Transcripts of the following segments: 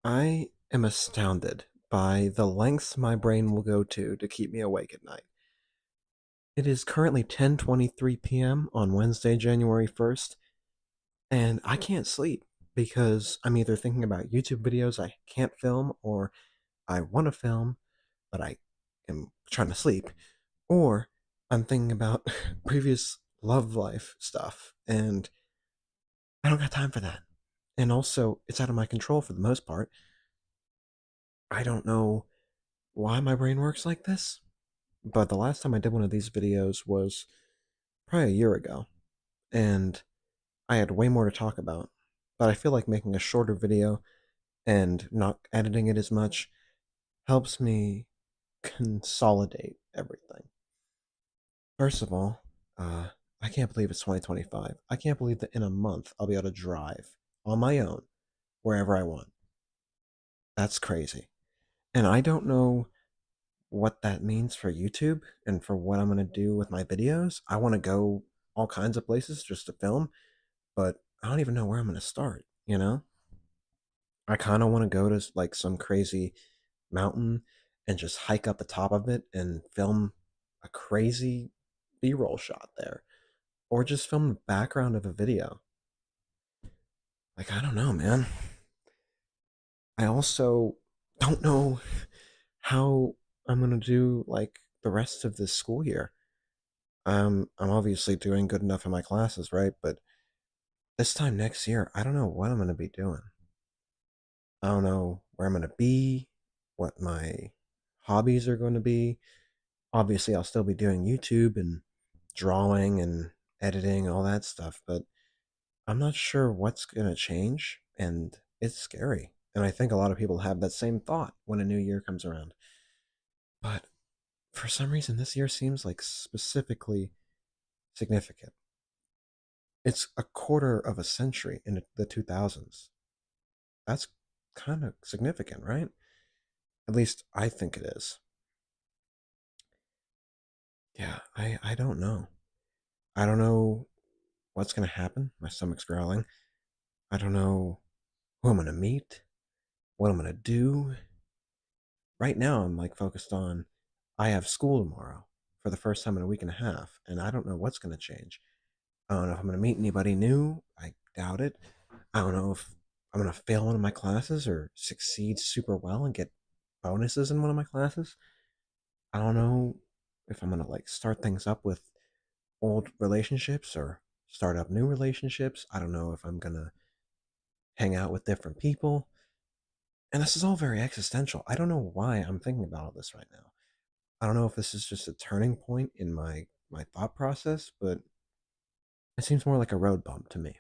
I am astounded by the lengths my brain will go to keep me awake at night. It is currently 10:23 p.m. on Wednesday, January 1st, and I can't sleep because I'm either thinking about YouTube videos I can't film or I want to film, but I am trying to sleep, or I'm thinking about previous love life stuff, and I don't got time for that. And also, it's out of my control for the most part. I don't know why my brain works like this, but the last time I did one of these videos was probably a year ago, and I had way more to talk about. But I feel like making a shorter video and not editing it as much helps me consolidate everything. First of all, I can't believe it's 2025. I can't believe that in a month I'll be able to drive on my own wherever I want. That's crazy. And I don't know what that means for YouTube and for what I'm going to do with my videos. I want to go all kinds of places just to film, but I don't even know where I'm going to start, you know? I kind of want to go to like some crazy mountain and just hike up the top of it and film a crazy B-roll shot there or just film the background of a video. Like I don't know, man. I also don't know how I'm going to do like the rest of this school year. I'm obviously doing good enough in my classes, right? But this time next year, I don't know what I'm going to be doing. I don't know where I'm going to be, what my hobbies are going to be. Obviously, I'll still be doing YouTube and drawing and editing and all that stuff, but I'm not sure what's going to change, and it's scary. And I think a lot of people have that same thought when a new year comes around. But for some reason, this year seems like specifically significant. It's a quarter of a century in the 2000s. That's kind of significant, right? At least I think it is. Yeah, I don't know. I don't know what's going to happen. My stomach's growling. I don't know who I'm going to meet, what I'm going to do. Right now, I'm like focused on I have school tomorrow for the first time in a week and a half, and I don't know what's going to change. I don't know if I'm going to meet anybody new. I doubt it. I don't know if I'm going to fail one of my classes or succeed super well and get bonuses in one of my classes. I don't know if I'm going to like start things up with old relationships or start up new relationships. I don't know if I'm going to hang out with different people. And this is all very existential. I don't know why I'm thinking about all this right now. I don't know if this is just a turning point in my thought process, but it seems more like a road bump to me.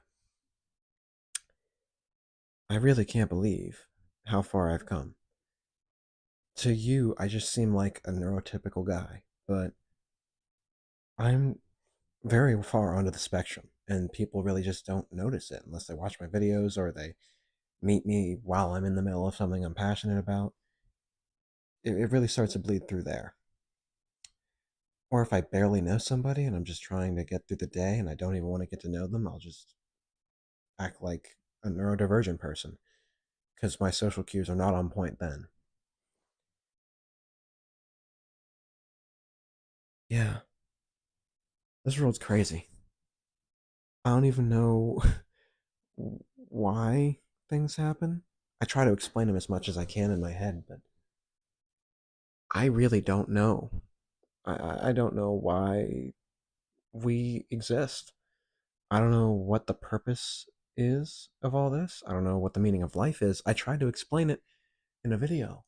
I really can't believe how far I've come. To you, I just seem like a neurotypical guy, but I'm very far onto the spectrum, and people really just don't notice it unless they watch my videos or they meet me while I'm in the middle of something I'm passionate about. It really starts to bleed through there. Or if I barely know somebody and I'm just trying to get through the day and I don't even want to get to know them, I'll just act like a neurodivergent person because my social cues are not on point then. Yeah, this world's crazy. I don't even know why things happen. I try to explain them as much as I can in my head, but I really don't know. I don't know why we exist. I don't know what the purpose is of all this. I don't know what the meaning of life is. I tried to explain it in a video,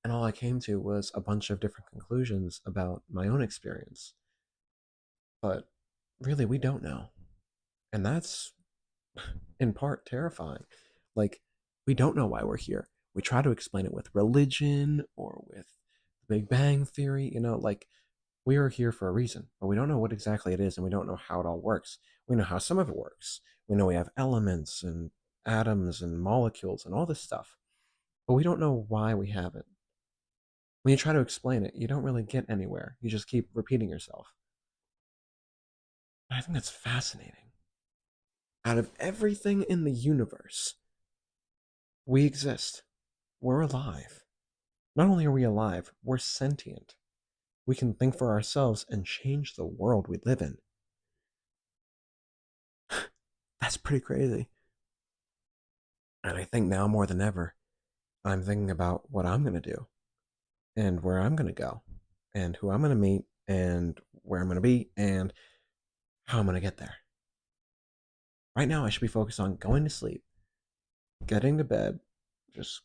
and all I came to was a bunch of different conclusions about my own experience. But really, we don't know. And that's in part terrifying. Like, we don't know why we're here. We try to explain it with religion or with the Big Bang Theory, like we are here for a reason, but we don't know what exactly it is and we don't know how it all works. We know how some of it works. We know we have elements and atoms and molecules and all this stuff, but we don't know why we have it. When you try to explain it, you don't really get anywhere. You just keep repeating yourself. I think that's fascinating. Out of everything in the universe, we exist. we're alive. Not only are we alive, we're sentient. We can think for ourselves and change the world we live in. That's pretty crazy. And I think now more than ever, I'm thinking about what I'm going to do and where I'm going to go and who I'm going to meet and where I'm going to be and how I'm going to get there. Right now, I should be focused on going to sleep, getting to bed, just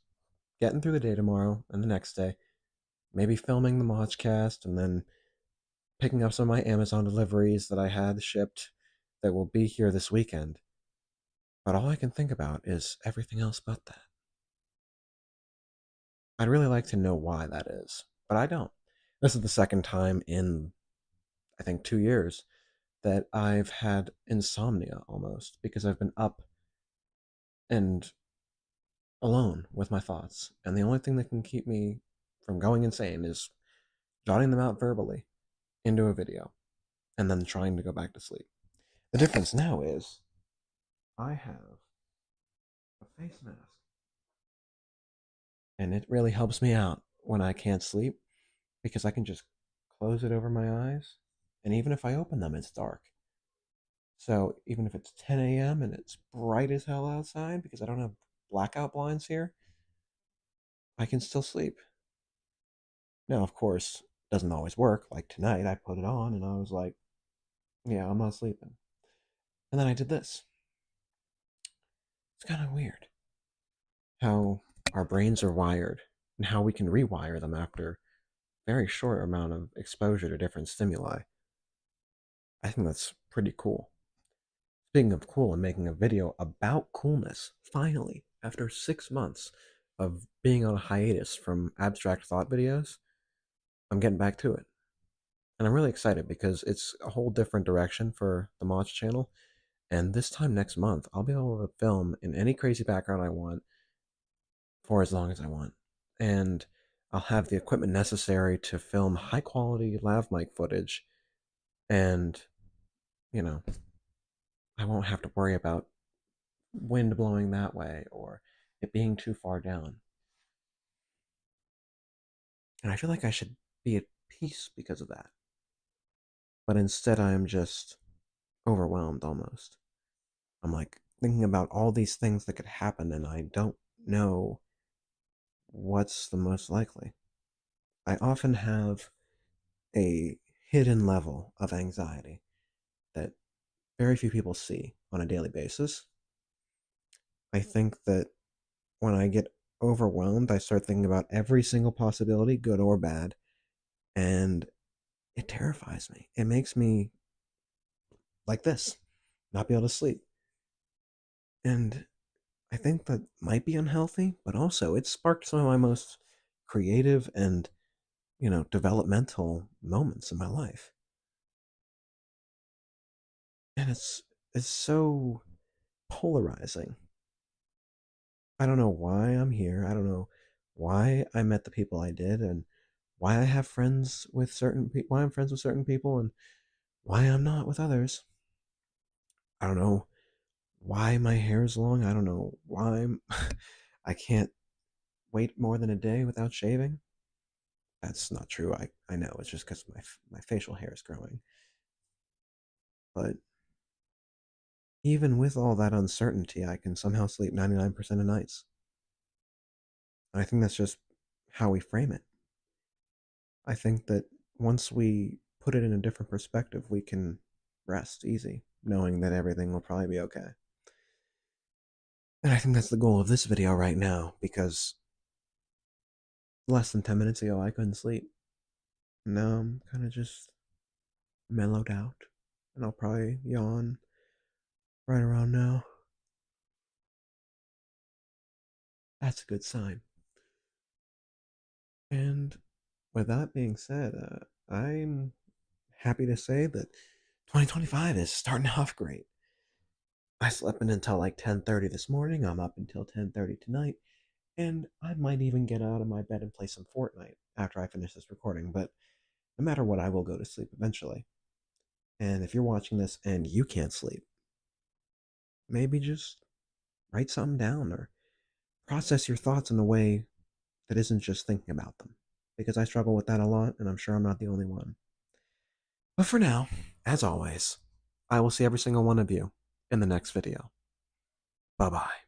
getting through the day tomorrow and the next day, maybe filming the Mochcast and then picking up some of my Amazon deliveries that I had shipped that will be here this weekend. But all I can think about is everything else but that. I'd really like to know why that is, but I don't. This is the second time in, I think, 2 years that I've had insomnia almost because I've been up and alone with my thoughts. And the only thing that can keep me from going insane is jotting them out verbally into a video and then trying to go back to sleep. The difference now is I have a face mask, and it really helps me out when I can't sleep because I can just close it over my eyes. And even if I open them, it's dark. So even if it's 10 a.m. and it's bright as hell outside because I don't have blackout blinds here, I can still sleep. Now, of course, it doesn't always work. Like tonight, I put it on and I was like, yeah, I'm not sleeping. And then I did this. It's kind of weird how our brains are wired and how we can rewire them after a very short amount of exposure to different stimuli. I think that's pretty cool. Speaking of cool, I'm making a video about coolness, finally, after 6 months of being on a hiatus from abstract thought videos. I'm getting back to it. And I'm really excited because it's a whole different direction for the Mach channel. And this time next month, I'll be able to film in any crazy background I want for as long as I want. And I'll have the equipment necessary to film high quality lav mic footage. And, you know, I won't have to worry about wind blowing that way or it being too far down. And I feel like I should be at peace because of that. But instead, I'm just overwhelmed almost. I'm like thinking about all these things that could happen, and I don't know what's the most likely. I often have a hidden level of anxiety that very few people see on a daily basis. I think that when I get overwhelmed, I start thinking about every single possibility, good or bad, and it terrifies me. It makes me like this, not be able to sleep. And I think that might be unhealthy, but also it sparked some of my most creative and, developmental moments in my life. And it's so polarizing. I don't know why I'm here. I don't know why I met the people I did and why I have friends with certain people, why I'm friends with certain people and why I'm not with others. I don't know why my hair is long. I don't know why I can't wait more than a day without shaving. That's not true. I know it's just because my facial hair is growing. But even with all that uncertainty, I can somehow sleep 99% of nights. And I think that's just how we frame it. I think that once we put it in a different perspective, we can rest easy, knowing that everything will probably be okay. And I think that's the goal of this video right now, because less than 10 minutes ago, I couldn't sleep. Now I'm kind of just mellowed out, and I'll probably yawn right around now. That's a good sign. And with that being said, I'm happy to say that 2025 is starting off great. I slept in until like 10:30 this morning. I'm up until 10:30 tonight, and I might even get out of my bed and play some Fortnite after I finish this recording. But no matter what, I will go to sleep eventually. And if you're watching this and you can't sleep, maybe just write something down or process your thoughts in a way that isn't just thinking about them. Because I struggle with that a lot, and I'm sure I'm not the only one. But for now, as always, I will see every single one of you in the next video. Bye bye.